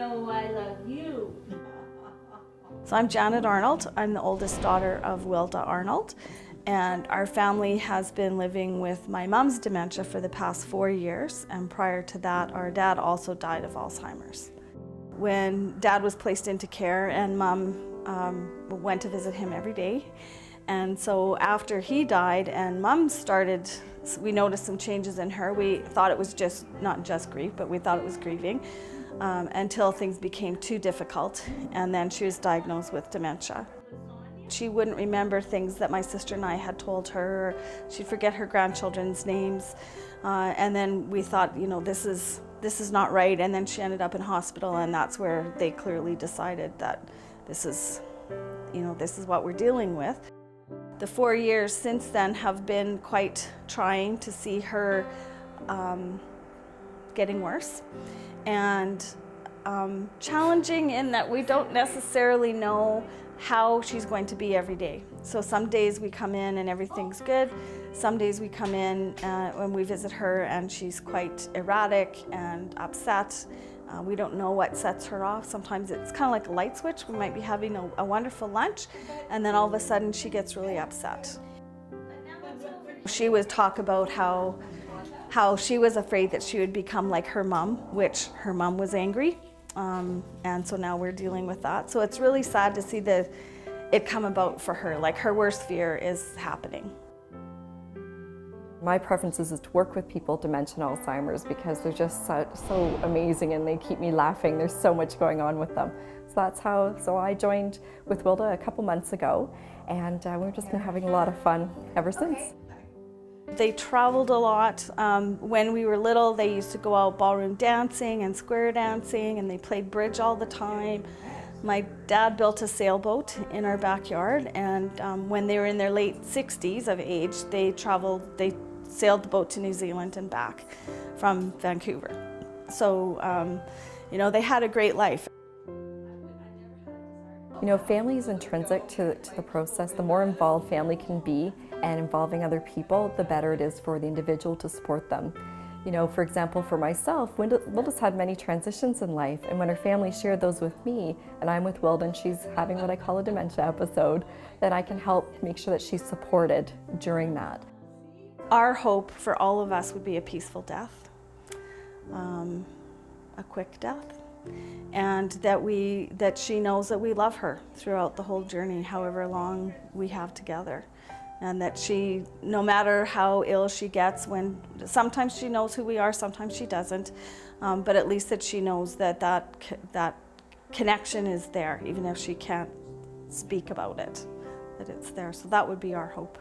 know I love you. So I'm Janet Arnold. I'm the oldest daughter of Wilda Arnold, and our family has been living with my mom's dementia for the past 4 years, and prior to that our dad also died of Alzheimer's. When Dad was placed into care and Mom went to visit him every day, and so after he died and Mom started, we noticed some changes in her. We thought it was just, not just grief, but we thought it was grieving. Until things became too difficult, and then she was diagnosed with dementia. She wouldn't remember things that my sister and I had told her. She'd forget her grandchildren's names, and then we thought, you know, this is not right. And then she ended up in hospital, and that's where they clearly decided that this is what we're dealing with. The 4 years since then have been quite trying to see her getting worse, and challenging in that we don't necessarily know how she's going to be every day. So some days we come in and everything's good. Some days we come in when we visit her and she's quite erratic and upset. We don't know what sets her off. Sometimes it's kind of like a light switch. We might be having a wonderful lunch, and then all of a sudden she gets really upset. She would talk about how she was afraid that she would become like her mom, which her mom was angry. And so now we're dealing with that. So it's really sad to see it come about for her. Like, her worst fear is happening. My preference is to work with people with dementia and Alzheimer's because they're just so amazing and they keep me laughing. There's so much going on with them. So I joined with Wilda a couple months ago, and we've just been having a lot of fun ever since. They traveled a lot. When we were little, they used to go out ballroom dancing and square dancing, and they played bridge all the time. My dad built a sailboat in our backyard, and when they were in their late 60s of age, they sailed the boat to New Zealand and back from Vancouver. So, you know, they had a great life. You know, family is intrinsic to the process. The more involved family can be and involving other people, the better it is for the individual to support them. You know, for example, for myself, Wilda's had many transitions in life, and when her family shared those with me, and I'm with Wilda and she's having what I call a dementia episode, then I can help make sure that she's supported during that. Our hope for all of us would be a peaceful death, a quick death, and that she knows that we love her throughout the whole journey, however long we have together. And that she, no matter how ill she gets, sometimes she knows who we are, sometimes she doesn't, but at least that she knows that connection is there, even if she can't speak about it, that it's there. So that would be our hope.